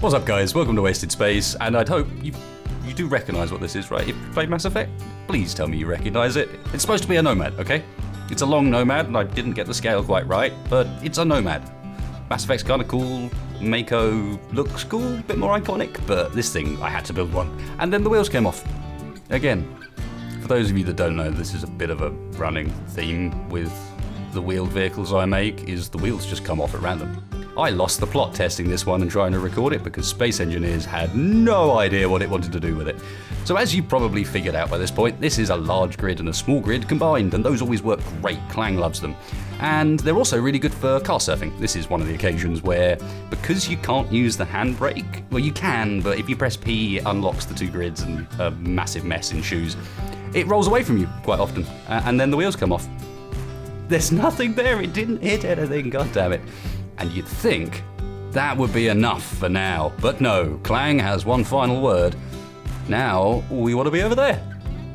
What's up, guys? Welcome to Wasted Space, and I'd hope you do recognise what this is, right? If you played Mass Effect, please tell me you recognise it. It's supposed to be a Nomad, okay? It's a long Nomad, and I didn't get the scale quite right, but it's a Nomad. Mass Effect's kind of cool, Mako looks cool, a bit more iconic, but this thing, I had to build one. And then the wheels came off. Again, for those of you that don't know, this is a bit of a running theme with the wheeled vehicles I make, is the wheels just come off at random. I lost the plot testing this one and trying to record it because space engineers had no idea what it wanted to do with it. So as you probably figured out by this point, this is a large grid and a small grid combined, and those always work great. Clang loves them. And they're also really good for car surfing. This is one of the occasions where, because you can't use the handbrake, well you can, but if you press P, it unlocks the two grids and a massive mess ensues. It rolls away from you quite often, and then the wheels come off. There's nothing there, it didn't hit anything, god damn it. And you'd think that would be enough for now, but no, Clang has one final word. Now we want to be over there,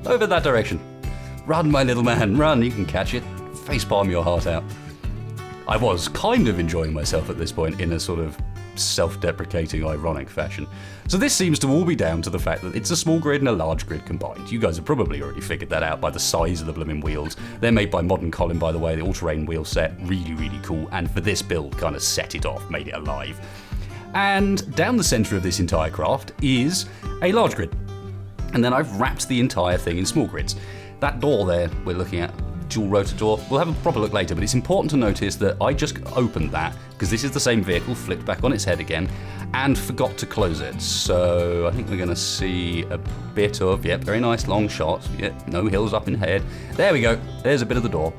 over that direction. Run, my little man, run, you can catch it. Facepalm your heart out. I was kind of enjoying myself at this point in a sort of self-deprecating, ironic fashion. So this seems to all be down to the fact that it's a small grid and a large grid combined. You guys have probably already figured that out by the size of the blooming wheels. They're made by Modern Colin, by the way, the all-terrain wheel set, really, really cool, and for this build, kind of set it off, made it alive. And down the centre of this entire craft is a large grid. And then I've wrapped the entire thing in small grids. That door there we're looking at, dual rotor door, we'll have a proper look later, but it's important to notice that I just opened that, because this is the same vehicle, flipped back on its head again, and forgot to close it. So I think we're going to see a bit of, yep, very nice long shots, yep, no hills up in head. There we go, there's a bit of the door.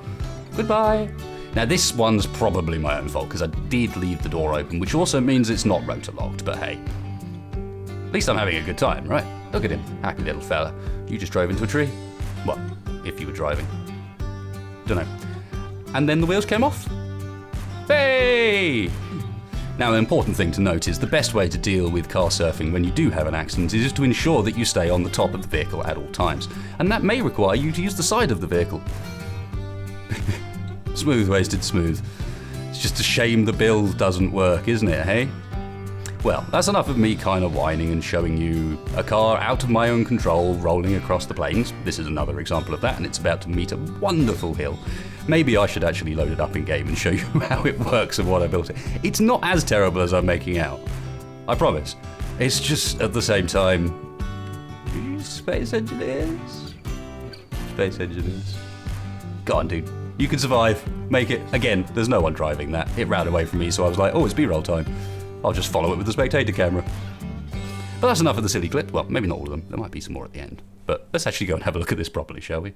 Goodbye. Now this one's probably my own fault, because I did leave the door open, which also means it's not rotor locked, but hey. At least I'm having a good time, right? Look at him, happy little fella. You just drove into a tree. Well, if you were driving. Dunno. And then the wheels came off. Hey! Now, an important thing to note is the best way to deal with car surfing when you do have an accident is to ensure that you stay on the top of the vehicle at all times. And that may require you to use the side of the vehicle. Smooth, Wasted, smooth. It's just a shame the build doesn't work, isn't it, hey? Well, that's enough of me kind of whining and showing you a car out of my own control rolling across the plains. This is another example of that, and it's about to meet a wonderful hill. Maybe I should actually load it up in game and show you how it works and what I built it. It's not as terrible as I'm making out. I promise. It's just at the same time, space engineers? Space engineers. Go on, dude. You can survive. Make it. Again, there's no one driving that. It ran away from me, so I was like, oh, it's B-roll time. I'll just follow it with the spectator camera. But that's enough of the silly clip. Well, maybe not all of them. There might be some more at the end. But let's actually go and have a look at this properly, shall we?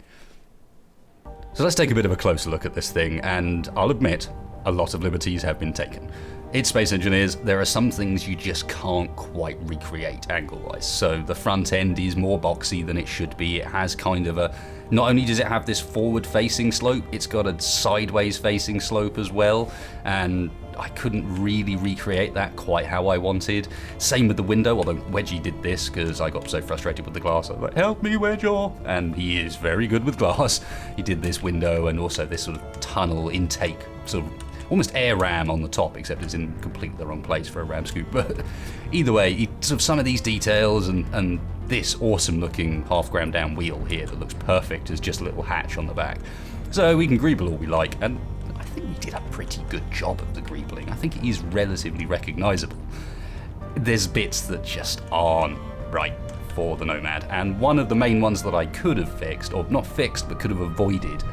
So let's take a bit of a closer look at this thing, and I'll admit, a lot of liberties have been taken. It's Space Engineers, there are some things you just can't quite recreate angle-wise. So the front end is more boxy than it should be. It has kind of a, not only does it have this forward-facing slope, it's got a sideways-facing slope as well, and I couldn't really recreate that quite how I wanted. Same with the window, although Wedgie did this because I got so frustrated with the glass. I was like, help me, Wedge-Jaw! And he is very good with glass. He did this window and also this sort of tunnel intake, sort of almost air ram on the top, except it's in completely the wrong place for a ram scoop. But either way, sort of some of these details and this awesome looking half ground down wheel here that looks perfect as just a little hatch on the back. So we can greeble all we like, and I think we did a pretty good job of the greebling. I think it is relatively recognisable. There's bits that just aren't right for the Nomad, and one of the main ones that I could have fixed, or not fixed, but could have avoided,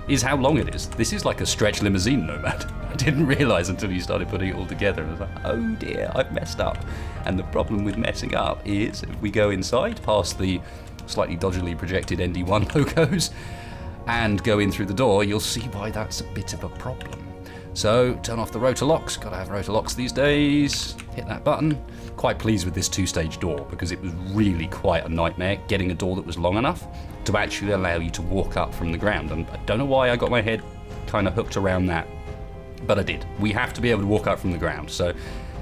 is how long it is. This is like a stretch limousine Nomad. I didn't realise until you started putting it all together. I was like, oh dear, I've messed up. And the problem with messing up is if we go inside past the slightly dodgily projected ND1 logos and go in through the door, you'll see why that's a bit of a problem. So turn off the rotor locks, gotta have rotor locks these days, hit that button. Quite pleased with this two-stage door because it was really quite a nightmare getting a door that was long enough to actually allow you to walk up from the ground, and I don't know why I got my head kind of hooked around that, but I did. We have to be able to walk up from the ground, so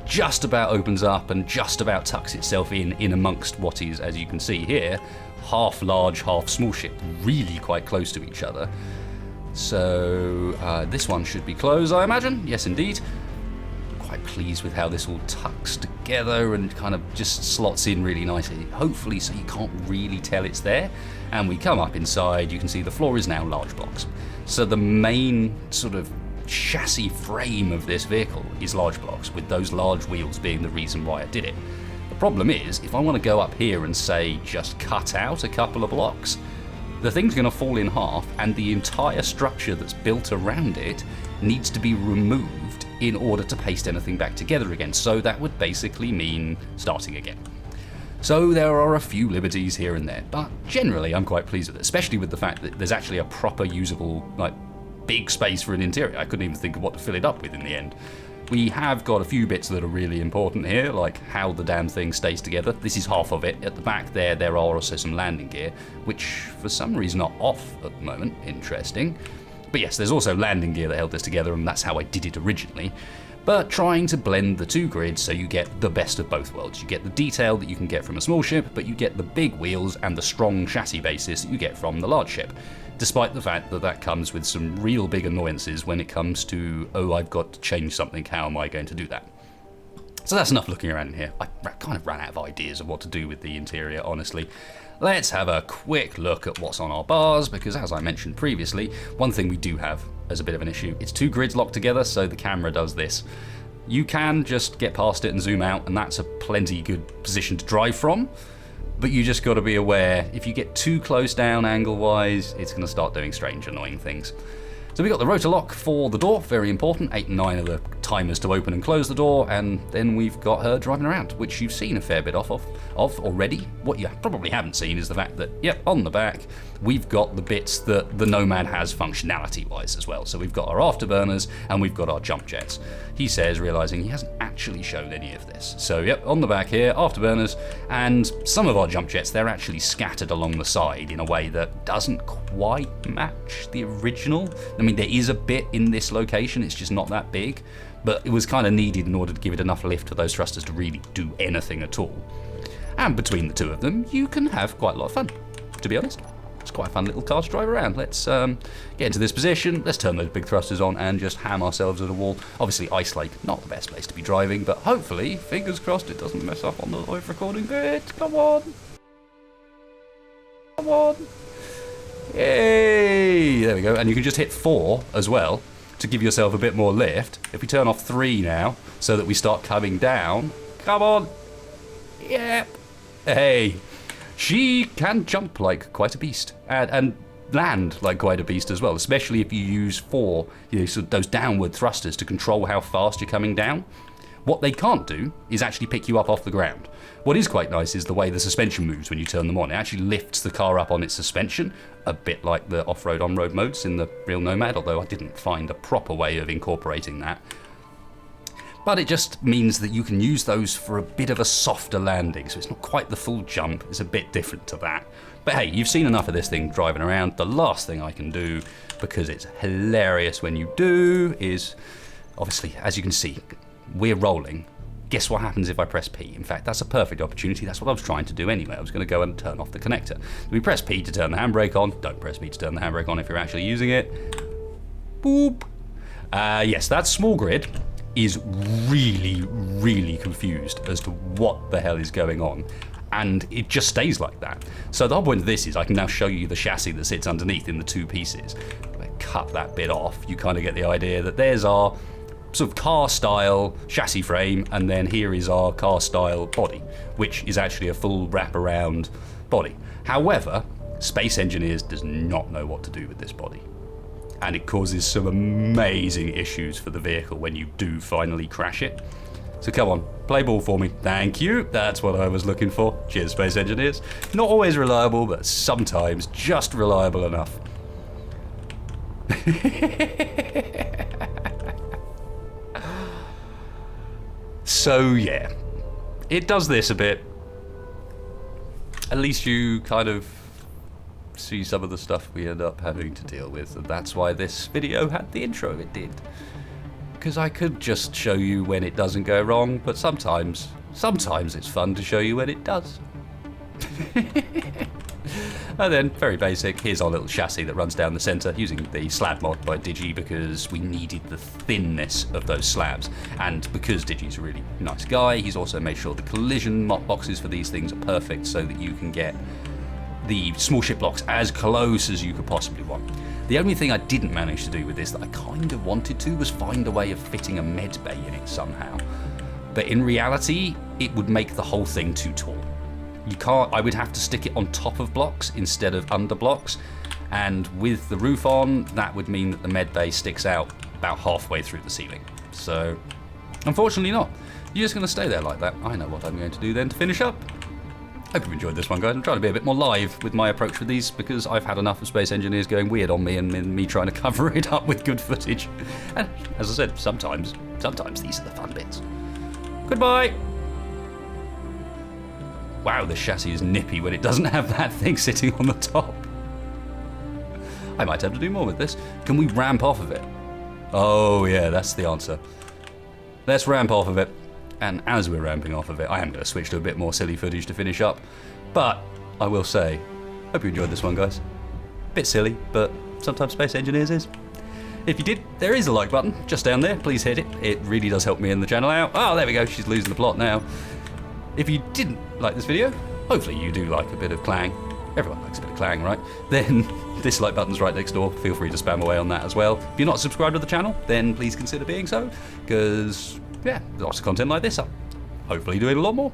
just about opens up and just about tucks itself in amongst what is, as you can see here, half large, half small ship, really quite close to each other. So this one should be closed, I imagine. Yes, indeed. quite pleased with how this all tucks together and kind of just slots in really nicely, hopefully so you can't really tell it's there. And we come up inside, you can see the floor is now large blocks. So the main sort of chassis frame of this vehicle is large blocks, with those large wheels being the reason why I did it. The problem is, if I want to go up here and say just cut out a couple of blocks, the thing's going to fall in half and the entire structure that's built around it needs to be removed in order to paste anything back together again. So that would basically mean starting again. So there are a few liberties here and there, but generally I'm quite pleased with it, especially with the fact that there's actually a proper usable, like, big space for an interior. I couldn't even think of what to fill it up with in the end. We have got a few bits that are really important here, like how the damn thing stays together. This is half of it. At the back there are also some landing gear, which for some reason are off at the moment. Interesting. But yes, there's also landing gear that held this together, and that's how I did it originally. But trying to blend the two grids so you get the best of both worlds. You get the detail that you can get from a small ship, but you get the big wheels and the strong chassis basis that you get from the large ship. Despite the fact that that comes with some real big annoyances when it comes to, oh, I've got to change something, how am I going to do that? So that's enough looking around in here. I kind of ran out of ideas of what to do with the interior, honestly. Let's have a quick look at what's on our bars, because as I mentioned previously, one thing we do have as a bit of an issue, it's two grids locked together, so the camera does this. You can just get past it and zoom out, and that's a plenty good position to drive from. But you just got to be aware, if you get too close down angle-wise, it's going to start doing strange, annoying things. So we got the rotor lock for the door, very important. 8 and 9 are the timers to open and close the door, and then we've got her driving around, which you've seen a fair bit of already. What you probably haven't seen is the fact that, yep, on the back, we've got the bits that the Nomad has functionality-wise as well. So we've got our afterburners and we've got our jump jets. He says, realizing he hasn't actually shown any of this. So yep, on the back here, afterburners, and some of our jump jets, they're actually scattered along the side in a way that doesn't quite match the original. I mean, there is a bit in this location, it's just not that big, but it was kind of needed in order to give it enough lift for those thrusters to really do anything at all. And between the two of them, you can have quite a lot of fun, to be honest. It's quite a fun little car to drive around. Let's get into this position, let's turn those big thrusters on and just ham ourselves at a wall. Obviously, Ice Lake, not the best place to be driving, but hopefully, fingers crossed, it doesn't mess up on the live recording bit. Come on. Come on. Yay! There we go. And you can just hit 4 as well to give yourself a bit more lift. If we turn off 3 now, so that we start coming down. Come on. Yep. Hey. She can jump like quite a beast and land like quite a beast as well, especially if you use 4, so those downward thrusters to control how fast you're coming down. What they can't do is actually pick you up off the ground. What is quite nice is the way the suspension moves when you turn them on. It actually lifts the car up on its suspension, a bit like the off-road, on-road modes in the real Nomad, although I didn't find a proper way of incorporating that. But it just means that you can use those for a bit of a softer landing, so it's not quite the full jump, it's a bit different to that. But hey, you've seen enough of this thing driving around. The last thing I can do, because it's hilarious when you do, is obviously, as you can see, we're rolling. Guess what happens if I press P? In fact, that's a perfect opportunity. That's what I was trying to do anyway. I was going to go and turn off the connector. We press P to turn the handbrake on. Don't press P to turn the handbrake on if you're actually using it. Boop. Yes, that small grid is really, really confused as to what the hell is going on. And it just stays like that. So the whole point of this is I can now show you the chassis that sits underneath in the 2 pieces. If I cut that bit off, you kind of get the idea that there's our sort of car-style chassis frame, and then here is our car-style body, which is actually a full wrap-around body. However, Space Engineers does not know what to do with this body. And it causes some amazing issues for the vehicle when you do finally crash it. So come on, play ball for me. Thank you. That's what I was looking for. Cheers, Space Engineers. Not always reliable, but sometimes just reliable enough. So yeah, it does this a bit. At least you kind of see some of the stuff we end up having to deal with, and that's why this video had the intro it did. Because I could just show you when it doesn't go wrong, but sometimes it's fun to show you when it does. And then, very basic, here's our little chassis that runs down the centre using the slab mod by Digi because we needed the thinness of those slabs. And because Digi's a really nice guy, he's also made sure the collision boxes for these things are perfect so that you can get the small ship blocks as close as you could possibly want. The only thing I didn't manage to do with this that I kind of wanted to was find a way of fitting a med bay in it somehow. But in reality, it would make the whole thing too tall. You can't, I would have to stick it on top of blocks instead of under blocks. And with the roof on, that would mean that the med bay sticks out about halfway through the ceiling. So, unfortunately not. You're just going to stay there like that. I know what I'm going to do then to finish up. Hope you enjoyed this one, guys. I'm trying to be a bit more live with my approach with these because I've had enough of Space Engineers going weird on me and me trying to cover it up with good footage. And as I said, sometimes these are the fun bits. Goodbye! Wow, this chassis is nippy when it doesn't have that thing sitting on the top. I might have to do more with this. Can we ramp off of it? Oh yeah, that's the answer. Let's ramp off of it. And as we're ramping off of it, I am going to switch to a bit more silly footage to finish up. But I will say, hope you enjoyed this one, guys. Bit silly, but sometimes Space Engineers is. If you did, there is a like button just down there. Please hit it. It really does help me in the channel out. Oh, there we go. She's losing the plot now. If you didn't like this video, hopefully you do like a bit of clang. Everyone likes a bit of clang, right? Then this like button's right next door. Feel free to spam away on that as well. If you're not subscribed to the channel, then please consider being so, because yeah, lots of content like this. I'm hopefully doing a lot more.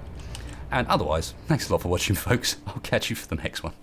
And otherwise, thanks a lot for watching, folks. I'll catch you for the next one.